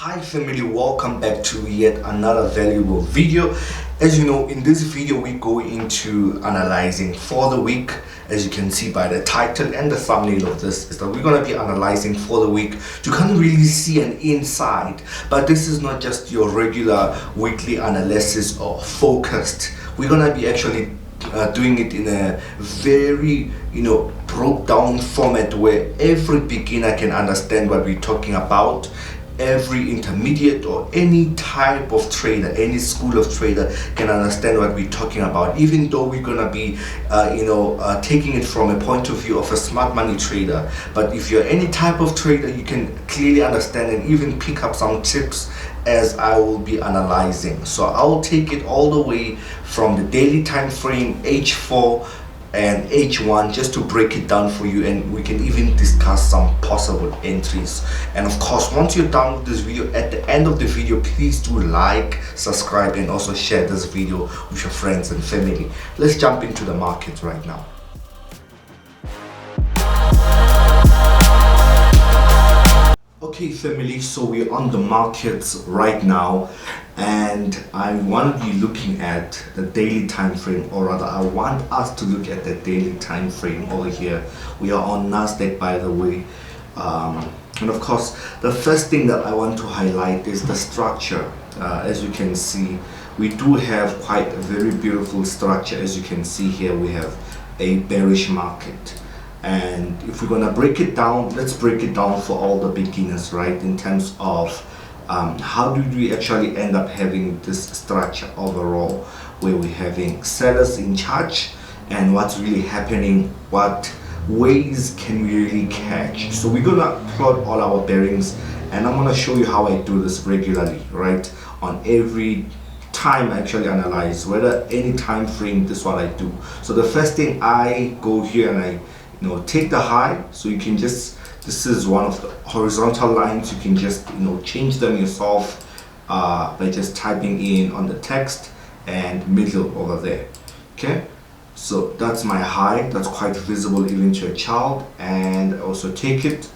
Hi family, welcome back to yet another valuable video. As you know, in this video we go into analyzing for the week. As you can see by the title and the thumbnail of this, is that we're going to be analyzing for the week to kind of really see an insight. But this is not just your regular weekly analysis or focused. We're going to be actually doing it in a very broke down format where every beginner can understand what we're talking about. Every intermediate or any type of trader, any school of trader can understand what we're talking about, even though we're gonna be taking it from a point of view of a smart money trader. But if you're any type of trader, you can clearly understand and even pick up some tips as I will be analyzing. So I'll take it all the way from the daily time frame, H4 and H1, just to break it down for you, and we can even discuss some possible entries. And of course, once you're done with this video, at the end of the video, please do like, subscribe, and also share this video with your friends and family. Let's jump into the market right now. Okay family, so we're on the markets right now, and I want to be looking at the daily time frame, or rather I want us to look at the daily time frame over here. We are on NASDAQ, by the way, and of course the first thing that I want to highlight is the structure. As you can see, we do have quite a very beautiful structure. As you can see here, we have a bearish market. And if we're gonna break it down, let's break it down for all the beginners, right? In terms of how do we actually end up having this structure overall, where we're having sellers in charge, and what's really happening, what ways can we really catch. So we're gonna plot all our bearings, and I'm gonna show you how I do this regularly, right? On every time I actually analyze, whether any time frame, this is what I do. So the first thing, I go here and I take the high. So you can just, this is one of the horizontal lines, you can just change them yourself by just typing in on the text and middle over there. Okay, so that's my high, that's quite visible even to a child. And also take it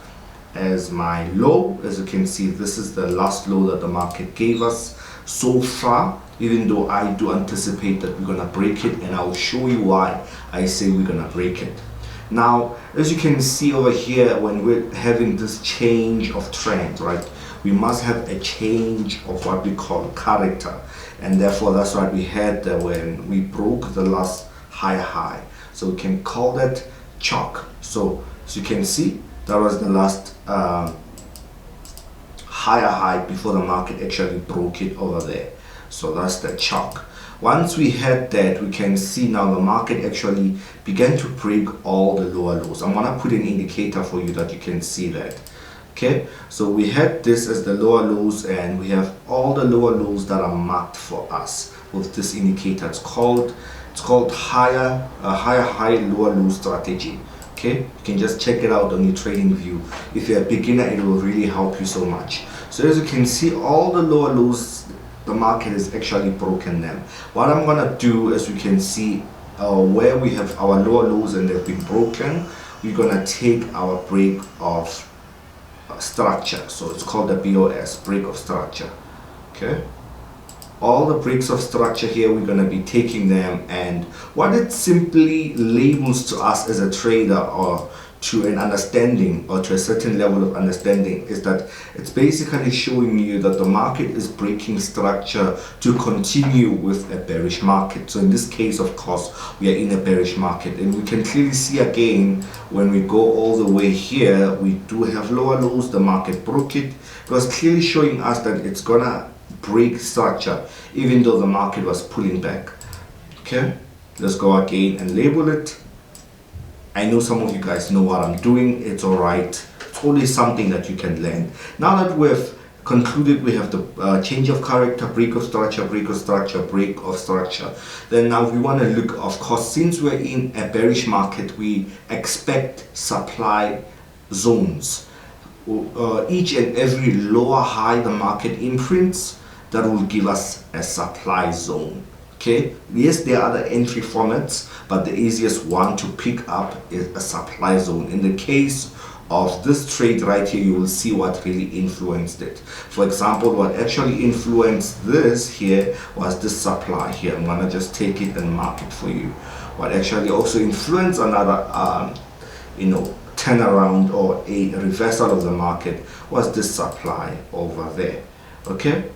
as my low. As you can see, this is the last low that the market gave us so far, even though I do anticipate that we're gonna break it, and I'll show you why I say we're gonna break it. Now, as you can see over here, when we're having this change of trend, right, we must have a change of what we call character, and therefore that's what we had when we broke the last high. So we can call that chalk. So as you can see, that was the last high before the market actually broke it over there. So that's the chalk. Once we had that, we can see now the market actually began to break all the lower lows. I'm gonna put an indicator for you that you can see that. Okay, so we had this as the lower lows, and we have all the lower lows that are marked for us with this indicator. It's called higher high lower low strategy. Okay, you can just check it out on your trading view. If you're a beginner, it will really help you so much. So as you can see, all the lower lows, the market has actually broken them. What I'm gonna do, as you can see, where we have our lower lows and they've been broken, we're gonna take our break of structure. So it's called the BOS, break of structure. Okay, all the breaks of structure here, we're gonna be taking them, and what it simply labels to us as a trader, or to an understanding, or to a certain level of understanding, is that it's basically showing you that the market is breaking structure to continue with a bearish market. So in this case, of course, we are in a bearish market, and we can clearly see again, when we go all the way here, we do have lower lows. The market broke it. It was clearly showing us that it's gonna break structure, even though the market was pulling back. Okay, let's go again and label it. I know some of you guys know what I'm doing. It's all right. It's always something that you can learn. Now that we've concluded, we have the change of character, break of structure, break of structure, break of structure. Then now we want to look, of course, since we're in a bearish market, we expect supply zones. Each and every lower high the market imprints, that will give us a supply zone. Okay, yes, there are other entry formats, but the easiest one to pick up is a supply zone. In the case of this trade right here, you will see what really influenced it. For example, what actually influenced this here was this supply here. I'm gonna just take it and mark it for you. What actually also influenced another turnaround or a reversal of the market was this supply over there. Okay,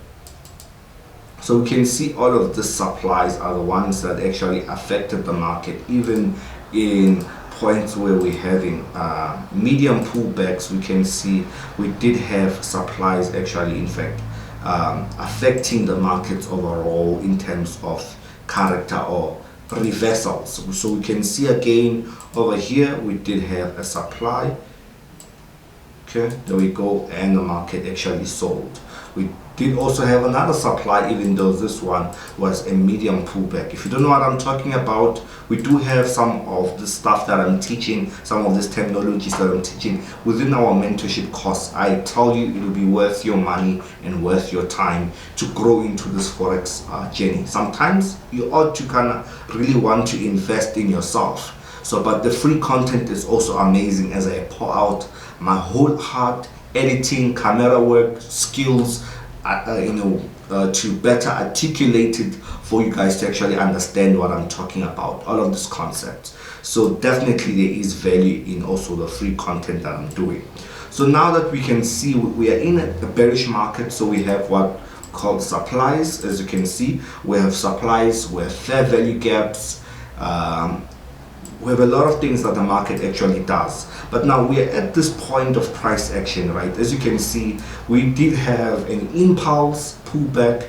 so we can see all of the supplies are the ones that actually affected the market, even in points where we're having medium pullbacks. We can see we did have supplies actually, in fact, affecting the markets overall in terms of character or reversals. So we can see again over here we did have a supply. Okay, there we go, and the market actually sold. We did also have another supply, even though this one was a medium pullback. If you don't know what I'm talking about, we do have some of the stuff that I'm teaching, some of these terminologies that I'm teaching within our mentorship course. I tell you, it'll be worth your money and worth your time to grow into this Forex journey. Sometimes you ought to kind of really want to invest in yourself. So, but the free content is also amazing as I pour out my whole heart, editing, camera work, skills, to better articulate it for you guys to actually understand what I'm talking about, all of these concepts. So definitely there is value in also the free content that I'm doing. So now that we can see we are in a bearish market, so we have what called supplies. As you can see, we have supplies, we have fair value gaps, we have a lot of things that the market actually does. But now we are at this point of price action, right? As you can see, we did have an impulse, pullback,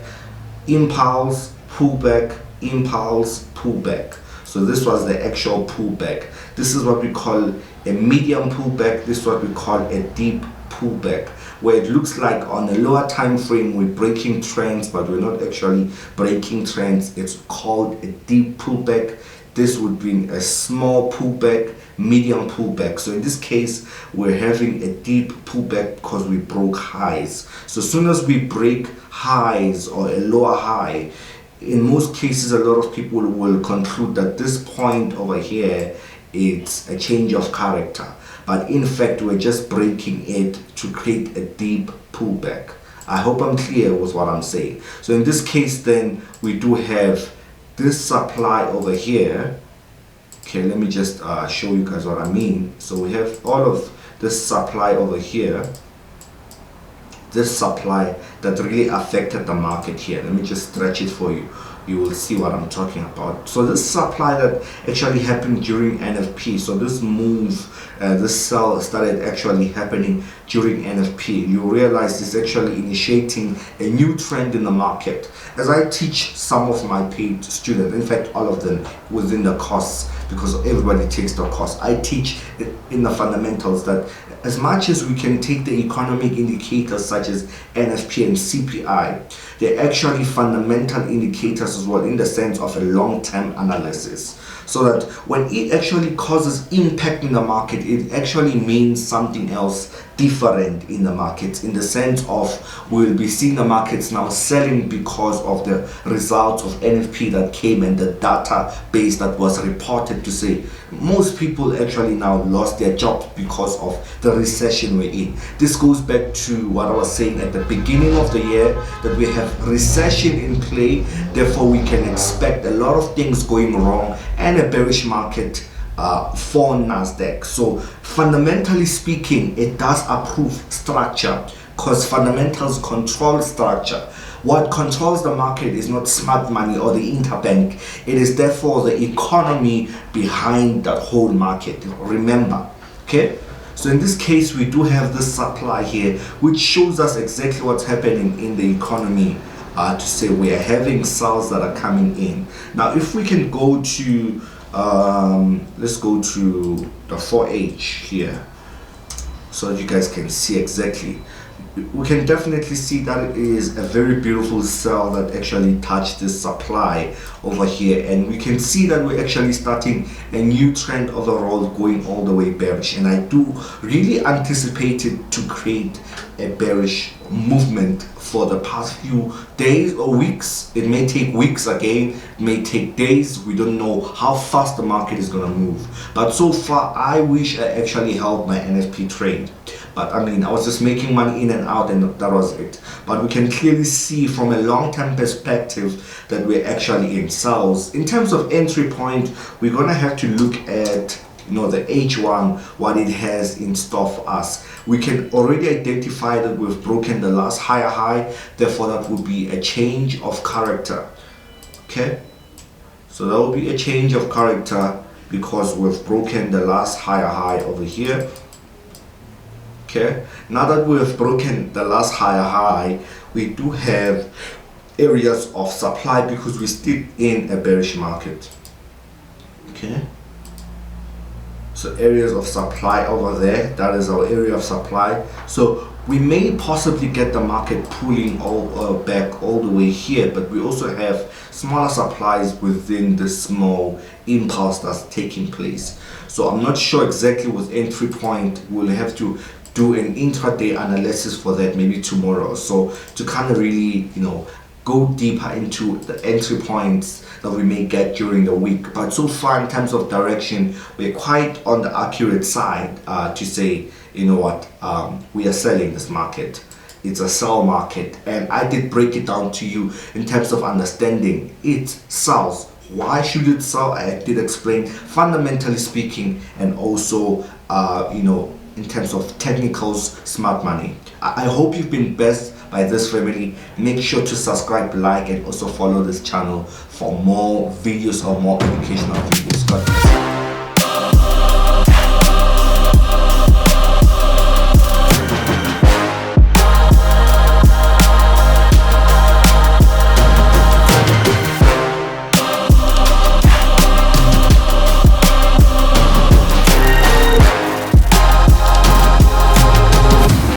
impulse, pullback, impulse, pullback. So this was the actual pullback. This is what we call a medium pullback. This is what we call a deep pullback, where it looks like on a lower time frame we're breaking trends, but we're not actually breaking trends. It's called a deep pullback. This would be a small pullback, medium pullback. So in this case, we're having a deep pullback because we broke highs. So as soon as we break highs or a lower high, in most cases, a lot of people will conclude that this point over here, it's a change of character. But in fact, we're just breaking it to create a deep pullback. I hope I'm clear with what I'm saying. So in this case, then we do have this supply over here. Okay, let me just show you guys what I mean. So we have all of this supply over here, this supply that really affected the market here. Let me just stretch it for you. You will see what I'm talking about. So this supply that actually happened during NFP, so this move, this sell started actually happening during NFP. You realize it's actually initiating a new trend in the market. As I teach some of my paid students, in fact all of them within the course, because everybody takes the course, I teach in the fundamentals that as much as we can take the economic indicators such as NFP and CPI, they're actually fundamental indicators as well, in the sense of a long-term analysis. So that when it actually causes impact in the market, it actually means something else different in the markets, in the sense of we'll be seeing the markets now selling because of the results of NFP that came and the database that was reported to say most people actually now lost their jobs because of the recession we're in. This goes back to what I was saying at the beginning of the year, that we have recession in play, therefore we can expect a lot of things going wrong and a bearish market for NASDAQ. So fundamentally speaking, it does approve structure, because fundamentals control structure. What controls the market is not smart money or the interbank. It is therefore the economy behind that whole market. Remember, okay? So in this case, we do have this supply here, which shows us exactly what's happening in the economy. To say we are having sales that are coming in. Now, if we can go to let's go to the 4H here, so that you guys can see exactly. We can definitely see that it is a very beautiful cell that actually touched this supply over here, and we can see that we're actually starting a new trend overall, going all the way bearish, and I do really anticipate it to create a bearish movement for the past few days or weeks. It may take weeks again, it may take days. We don't know how fast the market is going to move. But so far, I wish I actually held my NFP trade. But I mean, I was just making money in and out, and that was it. But we can clearly see from a long-term perspective that we're actually in sales. In terms of entry point, we're going to have to look at the H1, what it has in store for us. We can already identify that we've broken the last higher high, therefore that would be a change of character. Okay, so that will be a change of character because we've broken the last higher high over here. Okay, now that we've broken the last higher high, we do have areas of supply because we're still in a bearish market. Okay, so areas of supply over there, that is our area of supply. So we may possibly get the market pulling back all the way here, but we also have smaller supplies within the small impulse that's taking place. So I'm not sure exactly what entry point. We'll have to do an intraday analysis for that maybe tomorrow, so to kind of really go deeper into the entry points that we may get during the week. But so far, in terms of direction, we're quite on the accurate side to say, we are selling this market. It's a sell market, and I did break it down to you in terms of understanding it sells. Why should it sell? I did explain fundamentally speaking, and also in terms of technicals, smart money. I hope you've been blessed by this family. Make sure to subscribe, like, and also follow this channel for more videos or more educational videos. God bless.